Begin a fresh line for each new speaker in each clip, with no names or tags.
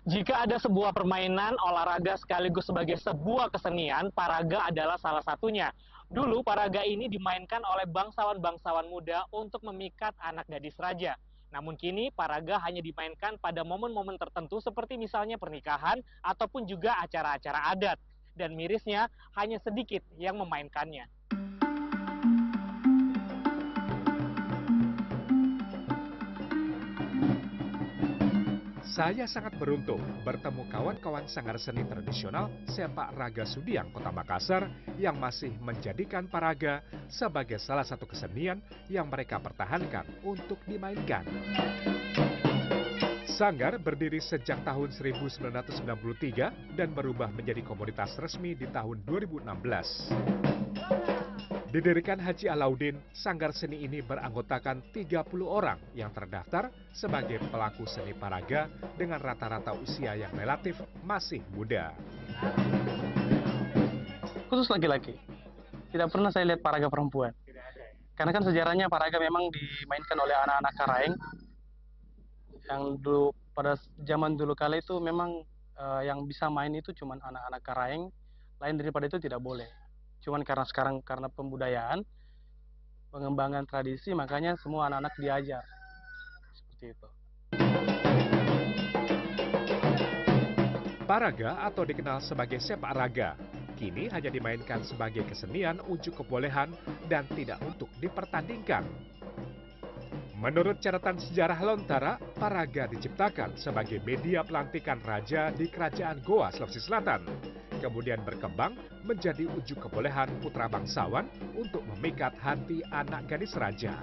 Jika ada sebuah permainan olahraga sekaligus sebagai sebuah kesenian, paraga adalah salah satunya. Dulu paraga ini dimainkan oleh bangsawan-bangsawan muda untuk memikat anak gadis raja. Namun kini paraga hanya dimainkan pada momen-momen tertentu seperti misalnya pernikahan ataupun juga acara-acara adat. Dan mirisnya hanya sedikit yang memainkannya.
Saya sangat beruntung bertemu kawan-kawan sanggar seni tradisional Sepak Raga Sudiang Kota Makassar yang masih menjadikan paraga sebagai salah satu kesenian yang mereka pertahankan untuk dimainkan. Sanggar berdiri sejak tahun 1993 dan berubah menjadi komunitas resmi di tahun 2016. Didirikan Haji Alauddin, sanggar seni ini beranggotakan 30 orang yang terdaftar sebagai pelaku seni paraga dengan rata-rata usia yang relatif masih muda.
Khusus laki-laki, tidak pernah saya lihat paraga perempuan. Karena kan sejarahnya paraga memang dimainkan oleh anak-anak Karaeng yang dulu pada zaman dulu kala itu memang yang bisa main itu cuma anak-anak Karaeng, lain daripada itu tidak boleh. Cuman karena sekarang karena pembudayaan, pengembangan tradisi, makanya semua anak-anak diajar. Seperti itu.
Paraga atau dikenal sebagai sepak raga, kini hanya dimainkan sebagai kesenian unjuk kebolehan dan tidak untuk dipertandingkan. Menurut catatan sejarah Lontara, paraga diciptakan sebagai media pelantikan raja di Kerajaan Goa, Sulawesi Selatan. Kemudian berkembang menjadi ujuk kebolehan putra bangsawan untuk memikat hati anak gadis raja.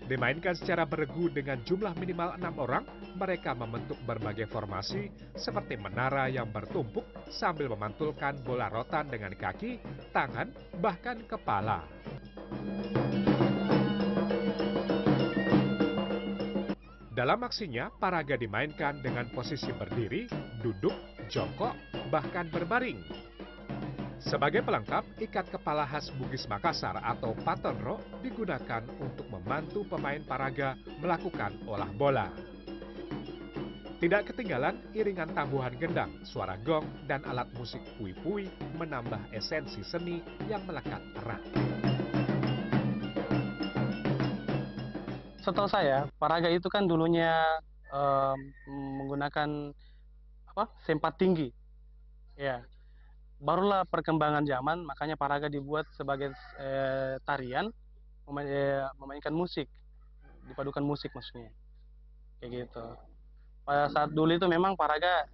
Dimainkan secara beregu dengan jumlah minimal 6 orang, mereka membentuk berbagai formasi seperti menara yang bertumpuk sambil memantulkan bola rotan dengan kaki, tangan, bahkan kepala. Dalam aksinya, paraga dimainkan dengan posisi berdiri, duduk, jongkok, bahkan berbaring. Sebagai pelengkap, ikat kepala khas Bugis Makassar atau patonro digunakan untuk membantu pemain paraga melakukan olah bola. Tidak ketinggalan iringan tambuhan gendang, suara gong, dan alat musik pui-pui menambah esensi seni yang melekat erat.
Setahu saya, paraga itu kan dulunya menggunakan sempat tinggi. Ya. Barulah perkembangan zaman, makanya paraga dibuat sebagai tarian, memainkan musik, dipadukan musik maksudnya, kayak gitu. Pada saat dulu itu memang paraga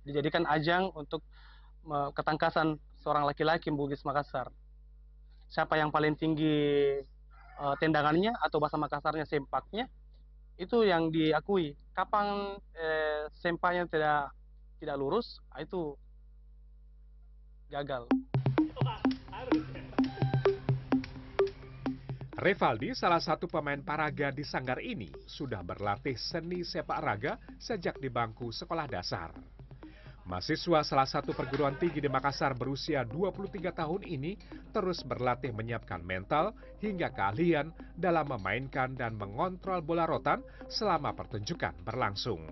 dijadikan ajang untuk ketangkasan seorang laki-laki Bugis Makassar. Siapa yang paling tinggi tendangannya atau bahasa Makassarnya sempaknya, itu yang diakui. Kapan sempaknya tidak lurus, itu gagal.
Revaldi, salah satu pemain paraga di sanggar ini, sudah berlatih seni sepak raga sejak di bangku sekolah dasar. Mahasiswa salah satu perguruan tinggi di Makassar berusia 23 tahun ini terus berlatih menyiapkan mental hingga keahlian dalam memainkan dan mengontrol bola rotan selama pertunjukan berlangsung.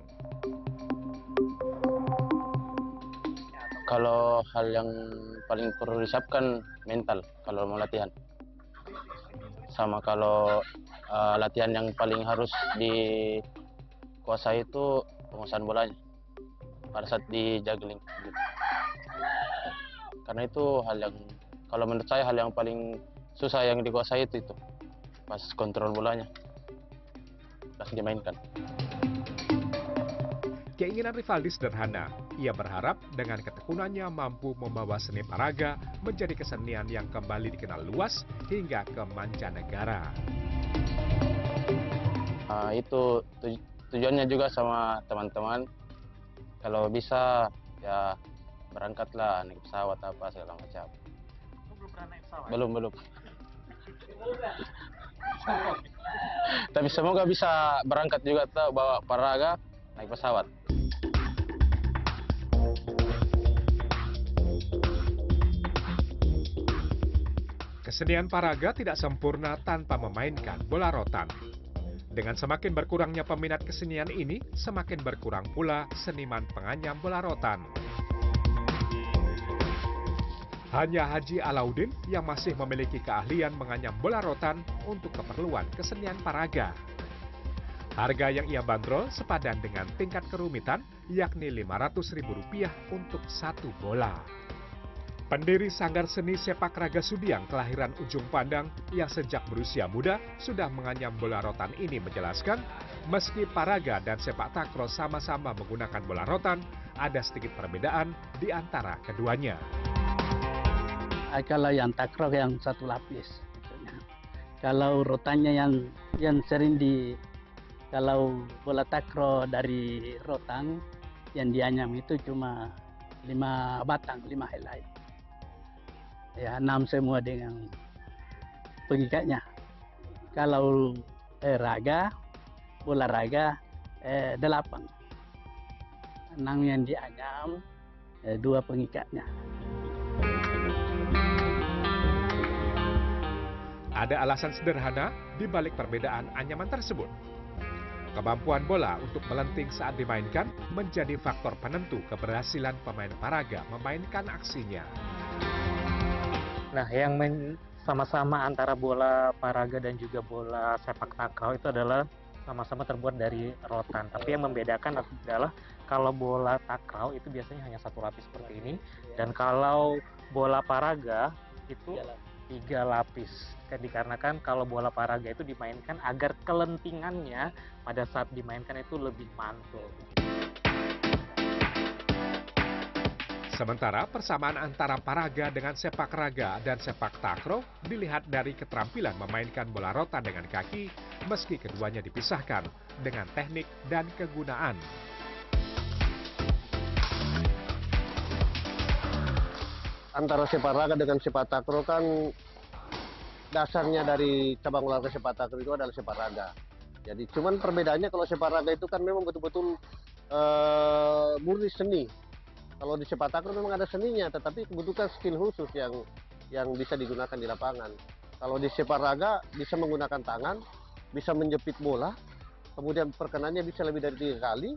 Kalau hal yang paling perlu disiapkan mental kalau mau latihan. Sama kalau latihan yang paling harus dikuasai itu penguasaan bolanya pada saat di juggling. Karena itu hal yang, kalau menurut saya hal yang paling susah yang dikuasai itu pas kontrol bolanya, pas dimainkan.
Keinginan Rivaldi sederhana. Ia berharap dengan ketekunannya mampu membawa seni paraga menjadi kesenian yang kembali dikenal luas hingga ke mancanegara.
Itu tujuannya juga sama teman-teman. Kalau bisa ya berangkatlah naik pesawat apa segala macam.
Belum pernah naik pesawat?
Belum. Tapi semoga bisa berangkat juga bawa paraga naik pesawat.
Kesenian paraga tidak sempurna tanpa memainkan bola rotan. Dengan semakin berkurangnya peminat kesenian ini, semakin berkurang pula seniman penganyam bola rotan. Hanya Haji Alauddin yang masih memiliki keahlian menganyam bola rotan untuk keperluan kesenian paraga. Harga yang ia bandrol sepadan dengan tingkat kerumitan, yakni Rp500.000 untuk satu bola. Pendiri Sanggar Seni Sepak Raga Sudiang kelahiran Ujung Pandang yang sejak berusia muda sudah menganyam bola rotan ini menjelaskan, meski paraga dan sepak takraw sama-sama menggunakan bola rotan, ada sedikit perbedaan di antara keduanya.
Kalau yang takraw yang satu lapis, kalau rotannya yang sering kalau bola takraw dari rotan yang dianyam itu cuma 5 batang, 5 helai. Ya, 6 semua dengan pengikatnya. Kalau bola raga 8. 6 yang dianyam, 2 pengikatnya.
Ada alasan sederhana di balik perbedaan anyaman tersebut. Kemampuan bola untuk melenting saat dimainkan menjadi faktor penentu keberhasilan pemain paraga memainkan aksinya.
Nah, yang sama-sama antara bola paraga dan juga bola sepak takraw itu adalah sama-sama terbuat dari rotan. Tapi yang membedakan adalah kalau bola takraw itu biasanya hanya satu lapis seperti ini, dan kalau bola paraga itu 3 lapis. Dikarenakan kalau bola paraga itu dimainkan agar kelentingannya pada saat dimainkan itu lebih mantul.
Sementara persamaan antara paraga dengan sepak raga dan sepak takraw dilihat dari keterampilan memainkan bola rotan dengan kaki, meski keduanya dipisahkan dengan teknik dan kegunaan.
Antara sepak raga dengan sepak takraw kan dasarnya dari cabang olahraga sepak takraw itu adalah sepak raga. Jadi cuman perbedaannya kalau sepak raga itu kan memang betul-betul murni seni. Kalau di sepak takraw memang ada seninya, tetapi kebutuhan skill khusus yang bisa digunakan di lapangan. Kalau di sepak raga bisa menggunakan tangan, bisa menjepit bola, kemudian perkenannya bisa lebih dari 3 kali,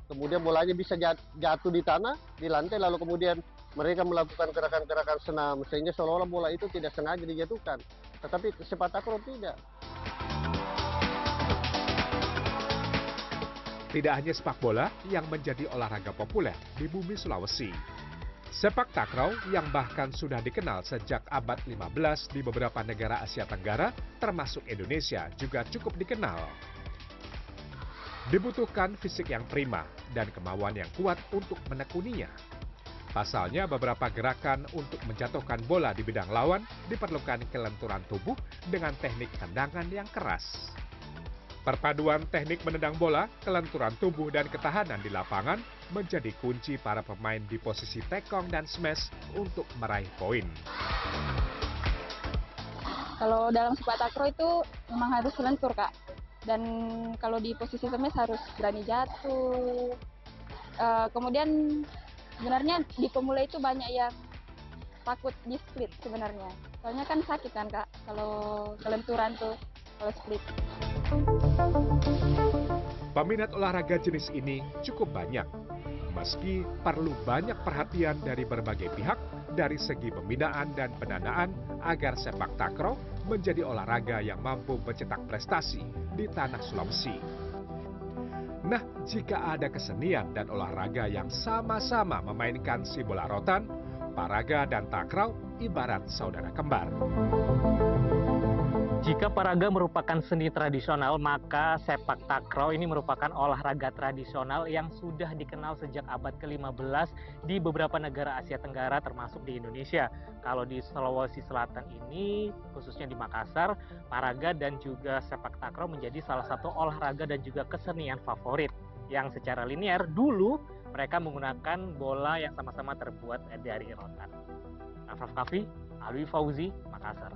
kemudian bolanya bisa jatuh di tanah, di lantai, lalu kemudian mereka melakukan gerakan-gerakan senam, sehingga seolah-olah bola itu tidak sengaja dijatuhkan. Tetapi sepak takraw tidak.
Tidak hanya sepak bola yang menjadi olahraga populer di bumi Sulawesi. Sepak takraw yang bahkan sudah dikenal sejak abad 15 di beberapa negara Asia Tenggara, termasuk Indonesia, juga cukup dikenal. Dibutuhkan fisik yang prima dan kemauan yang kuat untuk menekuninya. Pasalnya, beberapa gerakan untuk menjatuhkan bola di bidang lawan diperlukan kelenturan tubuh dengan teknik tendangan yang keras. Perpaduan teknik menendang bola, kelenturan tubuh, dan ketahanan di lapangan menjadi kunci para pemain di posisi tekong dan smash untuk meraih poin.
Kalau dalam sepak takraw itu memang harus lentur, Kak. Dan kalau di posisi smash harus berani jatuh. Kemudian sebenarnya di pemula itu banyak yang takut di split sebenarnya. Soalnya kan sakit kan, Kak, kalau kelenturan tuh, kalau split.
Peminat olahraga jenis ini cukup banyak. Meski perlu banyak perhatian dari berbagai pihak dari segi pembinaan dan pendanaan agar sepak takraw menjadi olahraga yang mampu mencetak prestasi di tanah Sulawesi. Nah, jika ada kesenian dan olahraga yang sama-sama memainkan si bola rotan, paraga dan takraw ibarat saudara kembar.
Jika paraga merupakan seni tradisional, maka sepak takraw ini merupakan olahraga tradisional yang sudah dikenal sejak abad ke-15 di beberapa negara Asia Tenggara termasuk di Indonesia. Kalau di Sulawesi Selatan ini, khususnya di Makassar, paraga dan juga sepak takraw menjadi salah satu olahraga dan juga kesenian favorit yang secara linear dulu mereka menggunakan bola yang sama-sama terbuat dari rotan. Raff Kaffi, Alwi Fauzi, Makassar.